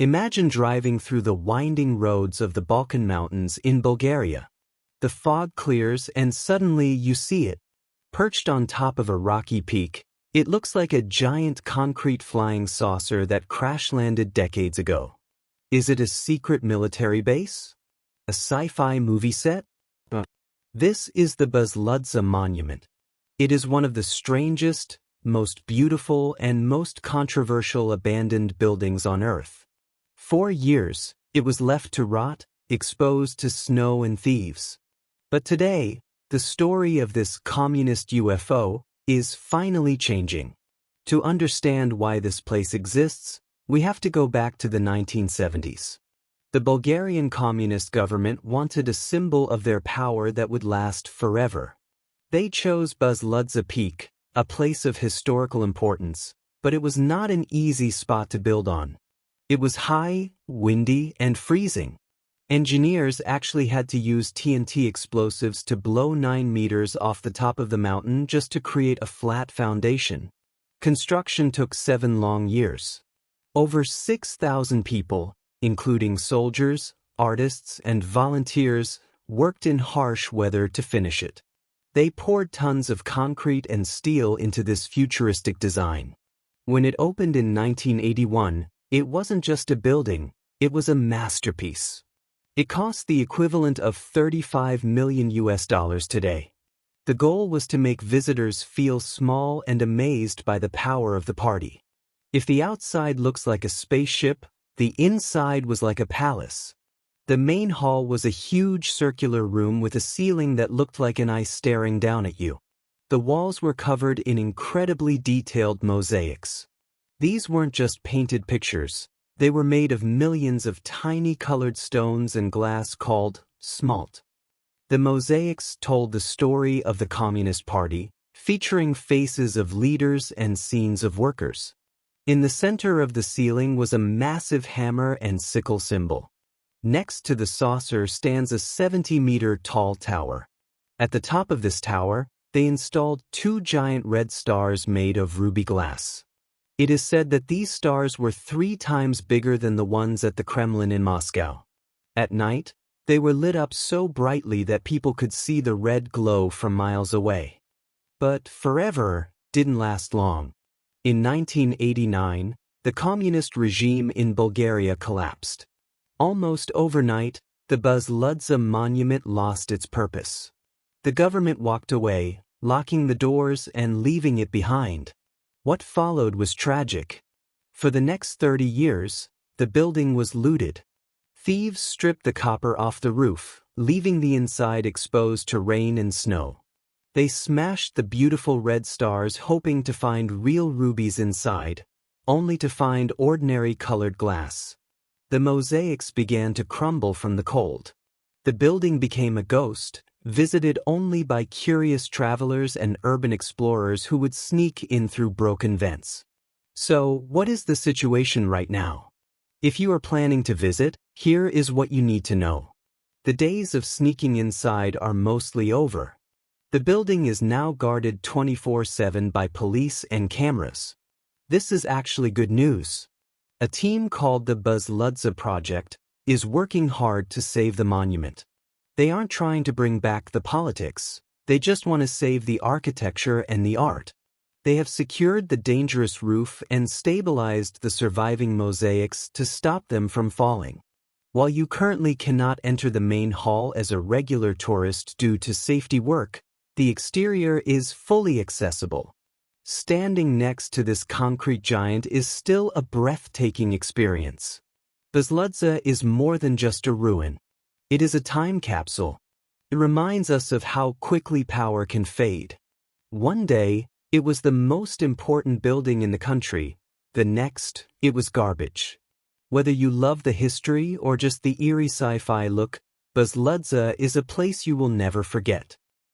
Imagine driving through the winding roads of the Balkan Mountains in Bulgaria. The fog clears and suddenly you see it. Perched on top of a rocky peak, it looks like a giant concrete flying saucer that crash-landed decades ago. Is it a secret military base? A sci-fi movie set? This is the Buzludzha Monument. It is one of the strangest, most beautiful, and most controversial abandoned buildings on Earth. For years, it was left to rot, exposed to snow and thieves. But today, the story of this communist UFO is finally changing. To understand why this place exists, we have to go back to the 1970s. The Bulgarian communist government wanted a symbol of their power that would last forever. They chose Buzludzha Peak, a place of historical importance, but it was not an easy spot to build on. It was high, windy, and freezing. Engineers actually had to use TNT explosives to blow 9 meters off the top of the mountain just to create a flat foundation. Construction took 7 long years. Over 6,000 people, including soldiers, artists, and volunteers, worked in harsh weather to finish it. They poured tons of concrete and steel into this futuristic design. When it opened in 1981, it wasn't just a building, it was a masterpiece. It cost the equivalent of $35 million today. The goal was to make visitors feel small and amazed by the power of the party. If the outside looks like a spaceship, the inside was like a palace. The main hall was a huge circular room with a ceiling that looked like an eye staring down at you. The walls were covered in incredibly detailed mosaics. These weren't just painted pictures. They were made of millions of tiny colored stones and glass called smalt. The mosaics told the story of the Communist Party, featuring faces of leaders and scenes of workers. In the center of the ceiling was a massive hammer and sickle symbol. Next to the saucer stands a 70-meter-tall tower. At the top of this tower, they installed 2 giant red stars made of ruby glass. It is said that these stars were 3 times bigger than the ones at the Kremlin in Moscow. At night, they were lit up so brightly that people could see the red glow from miles away. But forever didn't last long. In 1989, the communist regime in Bulgaria collapsed. Almost overnight, the Buzludzha Monument lost its purpose. The government walked away, locking the doors and leaving it behind. What followed was tragic. For the next 30 years, the building was looted. Thieves stripped the copper off the roof, leaving the inside exposed to rain and snow. They smashed the beautiful red stars hoping to find real rubies inside, only to find ordinary colored glass. The mosaics began to crumble from the cold. The building became a ghost, visited only by curious travelers and urban explorers who would sneak in through broken vents. So, what is the situation right now? If you are planning to visit, here is what you need to know. The days of sneaking inside are mostly over. The building is now guarded 24/7 by police and cameras. This is actually good news. A team called the Buzludzha Project is working hard to save the monument. They aren't trying to bring back the politics, they just want to save the architecture and the art. They have secured the dangerous roof and stabilized the surviving mosaics to stop them from falling. While you currently cannot enter the main hall as a regular tourist due to safety work, the exterior is fully accessible. Standing next to this concrete giant is still a breathtaking experience. Buzludzha is more than just a ruin. It is a time capsule. It reminds us of how quickly power can fade. One day, it was the most important building in the country. The next, it was garbage. Whether you love the history or just the eerie sci-fi look, Buzludzha is a place you will never forget.